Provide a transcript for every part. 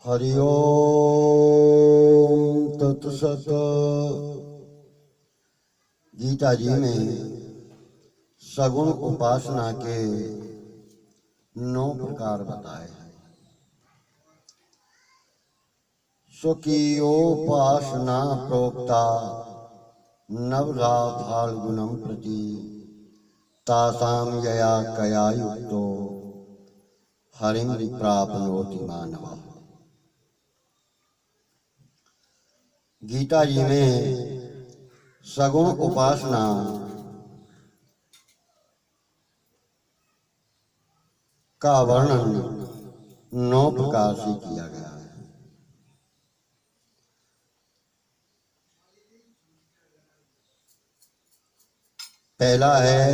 हरि ओम तत्सत। गीता जी में सगुण उपासना के 9 प्रकार बताए हैं। स्वकीयोपासना प्रोक्ता नवधा फाल्गुनम प्रति तासाम यया कया युक्तो हरिं प्राप्नोति मानवः। गीता जी में सगुण उपासना का वर्णन 9 प्रकार से किया गया है। पहला है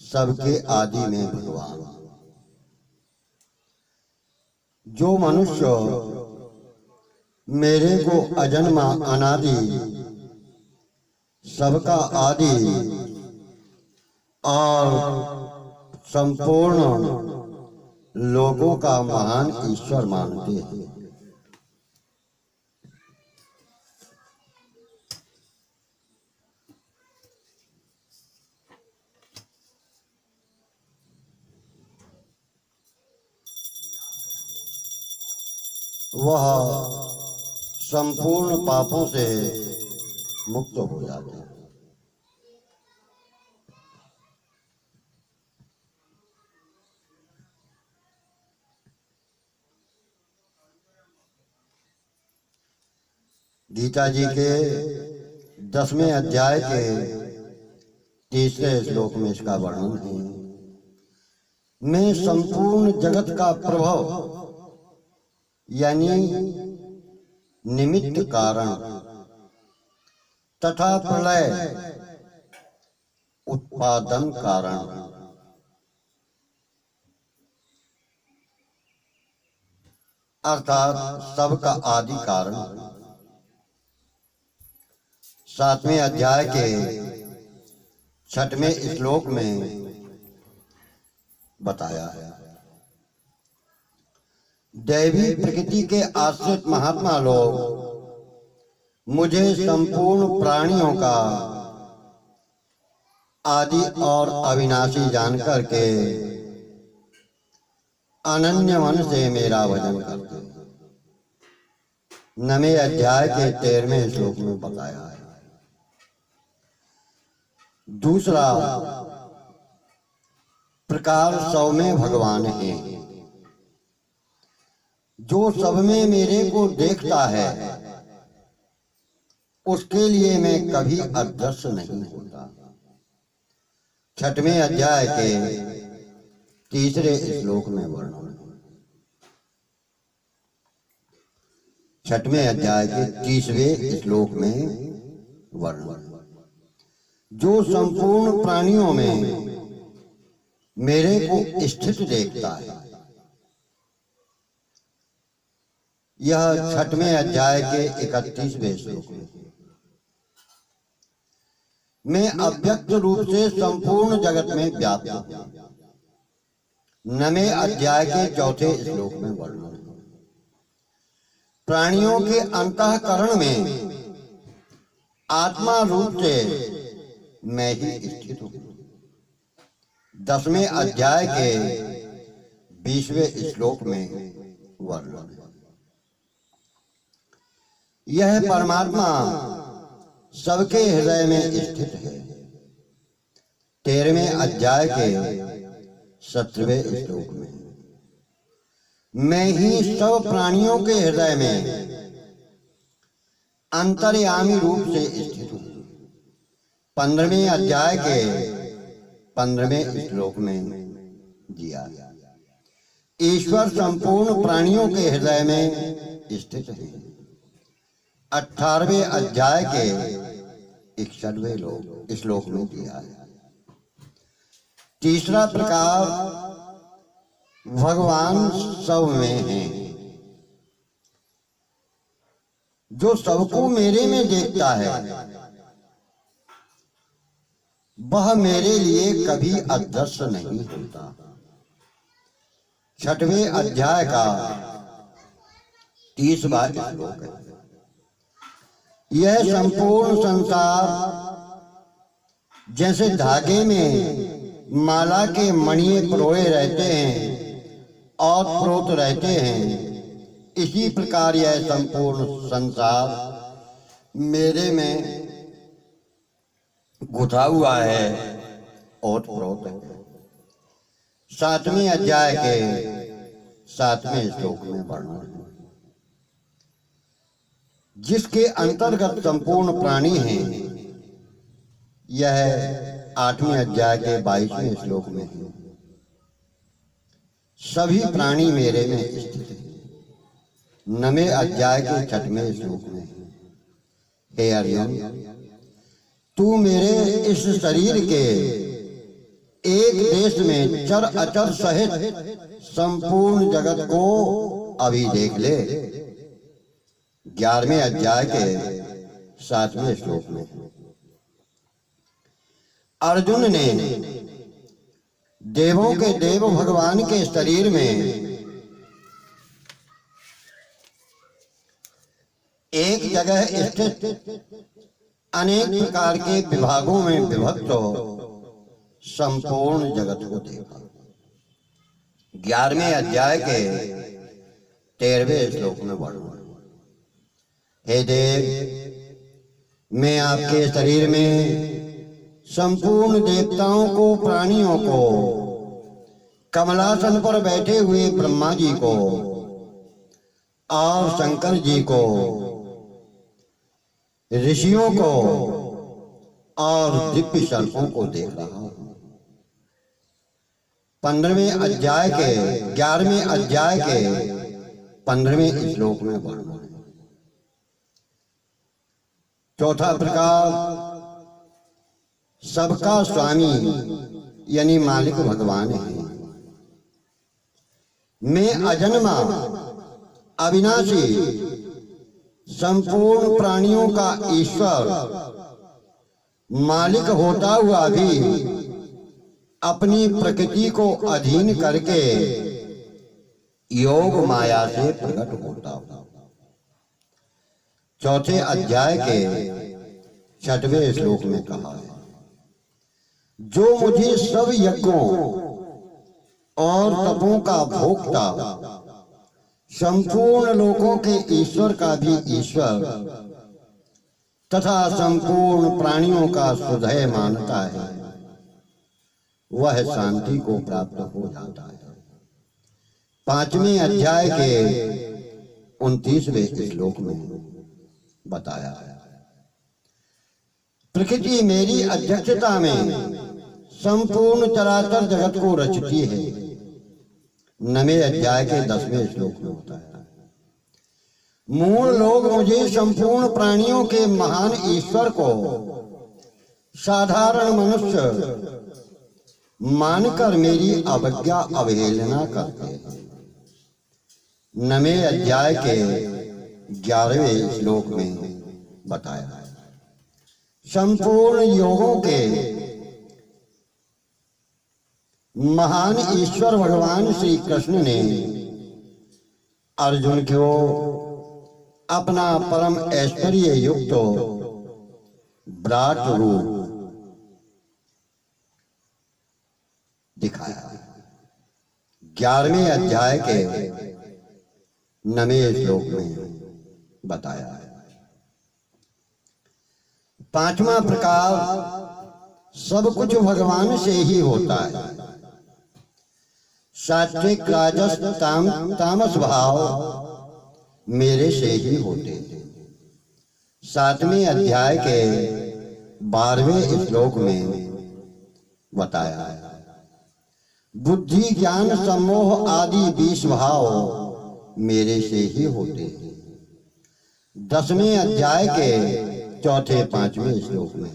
सबके आदि में भगवान। जो मनुष्य मेरे को अजन्मा अनादि सबका आदि और संपूर्ण लोगों का महान ईश्वर मानते हैं, वह संपूर्ण पापों से मुक्त हो जाते हैं। गीता जी के 10वें अध्याय के 3रे श्लोक में इसका वर्णन है। मैं संपूर्ण जगत का प्रभाव यानी निमित्त कारण तथा प्रलय उत्पादन कारण अर्थात सबका आदि कारण 7वें अध्याय के 6वें श्लोक में बताया है। दैवी प्रकृति के आश्रित महात्मा लोग मुझे संपूर्ण प्राणियों का आदि और अविनाशी जानकर के अनन्य मन से मेरा भजन करते हैं। 9वें अध्याय के 13वें श्लोक में बताया है। दूसरा प्रकार सौ में भगवान है। जो सब में मेरे को देखता है उसके लिए मैं कभी अदृश्य नहीं होता। 6वें अध्याय के 3रे श्लोक में वर्णन। 6वें अध्याय के 30वें श्लोक में वर्णन। जो संपूर्ण प्राणियों में मेरे को स्थित देखता है, यह 6वें अध्याय के 31वें श्लोक में। मैं अव्यक्त रूप से संपूर्ण जगत में व्याप्त हूं। 9वें अध्याय के 4थे श्लोक में वर्णन। प्राणियों के अंतःकरण में आत्मा रूप से मैं ही स्थित हूं। 10वें अध्याय के 20वें श्लोक में वर्णन। यह परमात्मा सबके हृदय में स्थित है। 13वें अध्याय के 17वें श्लोक में मैं ही सब प्राणियों के हृदय में अंतर्यामी रूप से स्थित हूं। 15वें अध्याय के 15वें श्लोक में दिया। ईश्वर संपूर्ण प्राणियों के हृदय में स्थित है। 18वें अध्याय के 61वें श्लोक में दिया है। तीसरा प्रकार भगवान सब में है। जो सबको मेरे में देखता है वह मेरे लिए कभी अदृश्य नहीं होता। 6वें अध्याय का 30वां श्लोक है। यह संपूर्ण संसार जैसे धागे में माला के मणिये परोए रहते हैं और प्रोत रहते हैं, इसी प्रकार यह संपूर्ण संसार मेरे में गुथा हुआ है और प्रोत है। 7वें अध्याय के 7वें श्लोक में वर्णन है। जिसके अंतर्गत संपूर्ण प्राणी हैं, यह 8वें अध्याय के 22वें श्लोक में है। सभी प्राणी मेरे में स्थित है। 9वें अध्याय के 6वें श्लोक में है। हे अर्जुन, तू मेरे इस शरीर के एक देश में चर अचर सहित संपूर्ण जगत को अभी देख ले। 11वें अध्याय के 7वें श्लोक में अर्जुन ने देवों के देव भगवान के शरीर में एक जगह स्थित अनेक प्रकार के विभागों में विभक्त संपूर्ण जगत को देखा। 11वें अध्याय के 13वें श्लोक में वर्णन। हे देव, मैं आपके शरीर में संपूर्ण देवताओं को, प्राणियों को, कमलासन पर बैठे हुए ब्रह्मा जी को और शंकर जी को, ऋषियों को और दिव्य सर्पों को देख रहा हूं। 15वें अध्याय के 11वें अध्याय के 15वें श्लोक में वर्णन है। चौथा प्रकार, सबका स्वामी यानी मालिक भगवान है। मैं अजन्मा, अविनाशी, संपूर्ण प्राणियों का ईश्वर, मालिक होता हुआ भी अपनी प्रकृति को अधीन करके योग माया से प्रकट होता हूं। चौथे अध्याय के 6वें श्लोक में कहा है, जो मुझे सब यज्ञों और तपों का भोक्ता, संपूर्ण लोकों के ईश्वर का भी ईश्वर तथा संपूर्ण प्राणियों का सुधय मानता है, वह शांति को प्राप्त हो जाता है। 5वें अध्याय के 29वें श्लोक में बताया है। प्रकृति मेरी अध्यक्षता में संपूर्ण चराचर जगत को रचती है। 9वें अध्याय के 10वें श्लोक में होता है। मूल लोग मुझे संपूर्ण प्राणियों के महान ईश्वर को साधारण मनुष्य मानकर मेरी अवज्ञा अवहेलना करते हैं। 9वें अध्याय के 11वें श्लोक में बताया है। संपूर्ण योगों के महान ईश्वर भगवान श्री कृष्ण ने अर्जुन को अपना परम ऐश्वर्य युक्त विराट रूप दिखाया। 11वें अध्याय के 9वें श्लोक में बताया है। 5वां प्रकार, सब कुछ भगवान से ही होता है। सात्विक, राजस, तामस भाव मेरे से ही होते हैं। 7वें अध्याय के 12वें श्लोक में बताया है। बुद्धि, ज्ञान, सम्मोह आदि 20 भाव मेरे से ही होते हैं। 10वें अध्याय के 4-5वें श्लोक में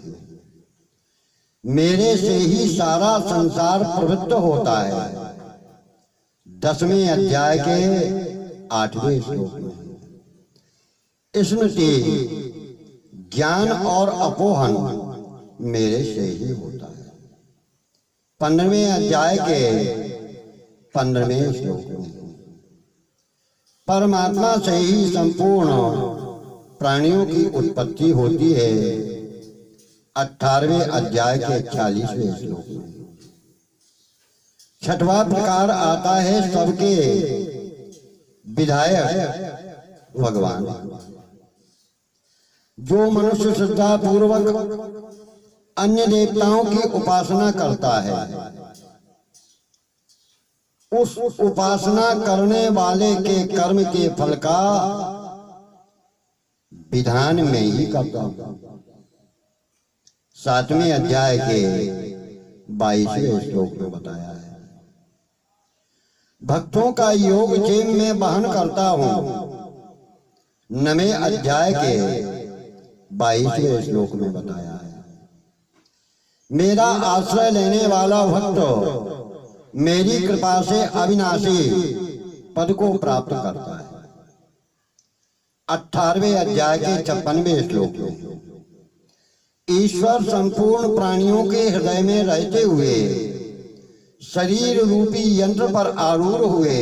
मेरे से ही सारा संसार प्रवृत्त होता है। 10वें अध्याय के 8वें श्लोक में स्मृति, ज्ञान और अपोहन मेरे से ही होता है। 15वें अध्याय के 15वें श्लोक में परमात्मा से ही संपूर्ण प्राणियों की उत्पत्ति होती है। 18वें अध्याय के 46वें श्लोक में 6वां प्रकार आता है सबके विधायक भगवान। जो मनुष्य श्रद्धा पूर्वक अन्य देवताओं की उपासना करता है, उस उपासना करने वाले के कर्म के फल का विधान में ही करता हूं। 7वें अध्याय के 22वें श्लोक में बताया है। भक्तों का योग क्षेम में बहन करता हूं। 9वें अध्याय के 22वें श्लोक में बताया है। मेरा आश्रय लेने वाला भक्त मेरी कृपा से अविनाशी पद को प्राप्त करता है। 18वें अध्याय के 56वें श्लोक में ईश्वर संपूर्ण प्राणियों के हृदय में रहते हुए शरीर रूपी यंत्र पर आरूढ़ हुए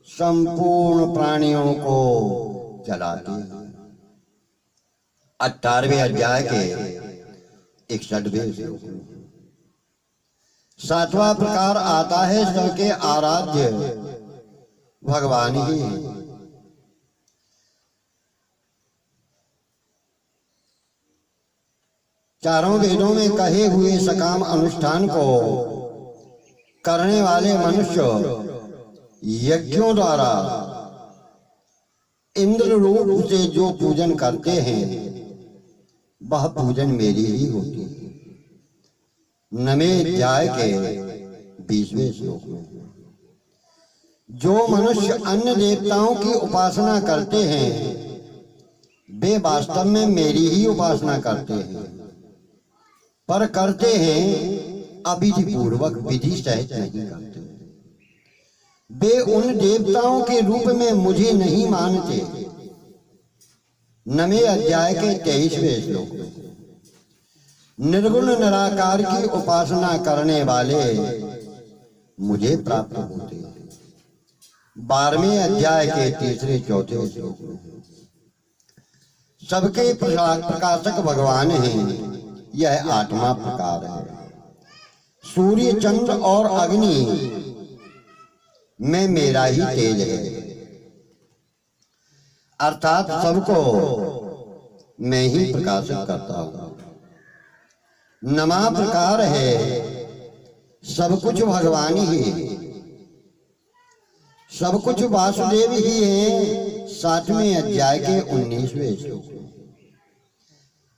संपूर्ण प्राणियों को चलाते हैं। 18वें अध्याय के 61वें श्लोक में 7वां प्रकार आता है सबके आराध्य भगवान ही हैं। चारों वेदों में कहे हुए सकाम अनुष्ठान को करने वाले मनुष्य यज्ञों द्वारा इंद्र रूप से जो पूजन करते हैं वह पूजन मेरी ही होती है। 9वें अध्याय के 20वें श्लोक में जो मनुष्य अन्य देवताओं की उपासना करते हैं वे वास्तव में मेरी ही उपासना करते हैं, पर करते हैं अविधि पूर्वक, विधि सहित नहीं करते। वे उन देवताओं के रूप में मुझे नहीं मानते। 9वें अध्याय के 23वें श्लोक में निर्गुण निराकार की उपासना करने वाले मुझे प्राप्त होते हैं। 12वें अध्याय के 3-4 श्लोक में सबके प्रकाशक भगवान हैं। यह 8वां प्रकार है। सूर्य चंद्र और अग्नि में मेरा ही तेज है, अर्थात सबको मैं ही प्रकाशित करता हूं। 9वां प्रकार है सब कुछ भगवान ही है, सब कुछ वासुदेव ही है। 7वें अध्याय के 19वें श्लोक में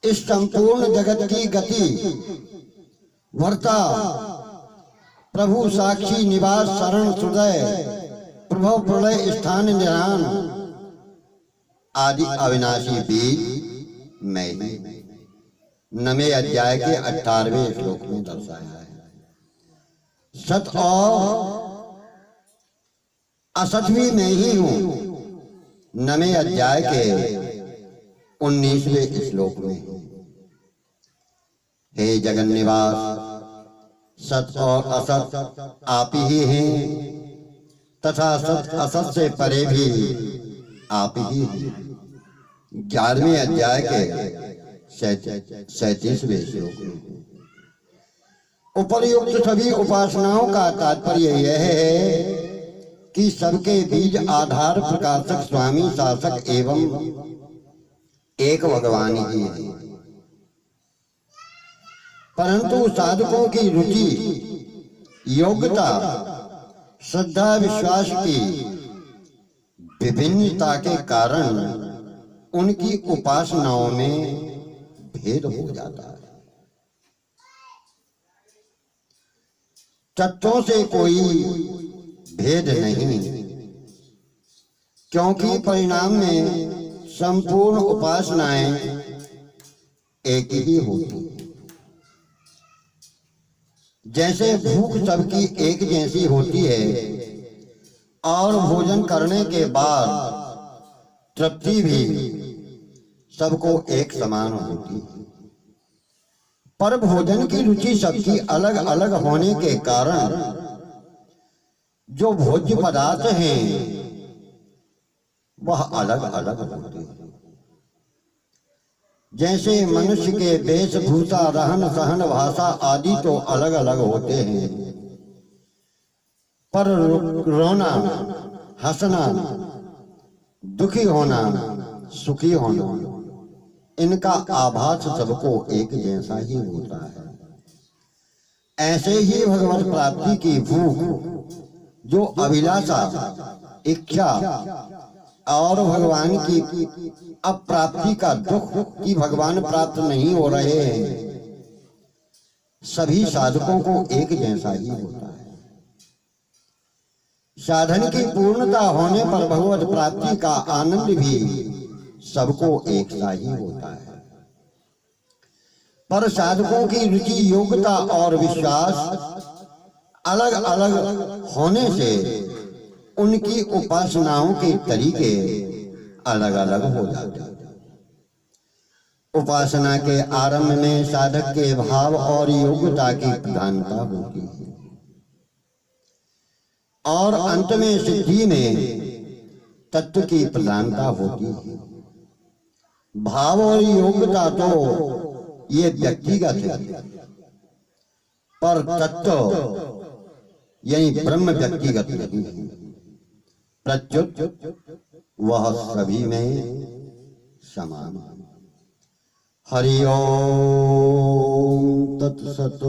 इस संपूर्ण जगत की गति वर्ता प्रभु साक्षी निवास शरण हृदय प्रभव प्रलय स्थान निधान आदि अविनाशी बीज मैं ही। 9वें अध्याय के 18वें श्लोक में दर्शाया है। सत और असत भी मैं ही हूं। 9वें अध्याय के 19वें श्लोक में हे जगन निवास सत और असत आप ही हैं तथा सत असत से परे भी आप ही हैं। 11वें अध्याय के 37वें श्लोक में उपर्युक्त सभी उपासनाओं का तात्पर्य यह है कि सबके बीज आधार प्रकाशक स्वामी शासक एवं एक भगवान ही है। परंतु साधकों की रुचि योग्यता श्रद्धा विश्वास की विभिन्नता के कारण उनकी उपासनाओं में भेद हो जाता है। तत्वों से कोई भेद नहीं, क्योंकि परिणाम में संपूर्ण उपासनाएं एक ही होती हैं। जैसे भूख सबकी एक जैसी होती है और भोजन करने के बाद तृप्ति भी सबको एक समान होती है, पर भोजन की रुचि सबकी अलग अलग होने के कारण जो भोज्य पदार्थ हैं वह अलग अलग होते हैं। जैसे मनुष्य के वेशभूषा, रहन सहन, भाषा आदि तो अलग अलग होते हैं, पर रोना, हंसना, दुखी होना, सुखी होना, इनका आभास सबको एक जैसा ही होता है। ऐसे ही भगवत प्राप्ति की भूख, जो अभिलाषा, इच्छा और भगवान की अप्राप्ति का दुख कि भगवान प्राप्त नहीं हो रहे हैं, सभी साधकों को एक जैसा ही होता है। साधन की पूर्णता होने पर भगवत प्राप्ति का आनंद भी सबको एक सा ही होता है। पर साधकों की रुचि, योग्यता और विश्वास अलग अलग होने से उनकी उपासनाओं के तरीके अलग अलग हो जाते हैं। उपासना के आरंभ में साधक के भाव और योग्यता की प्रधानता होती है और अंत में सिद्धि में तत्व की प्रधानता होती है। भाव और योग्यता तो ये व्यक्तिगत है, पर तत्व यानी ब्रह्म व्यक्तिगत नहीं है, प्रत्युत वह सभी में समान है। हरि ओम तत्सत।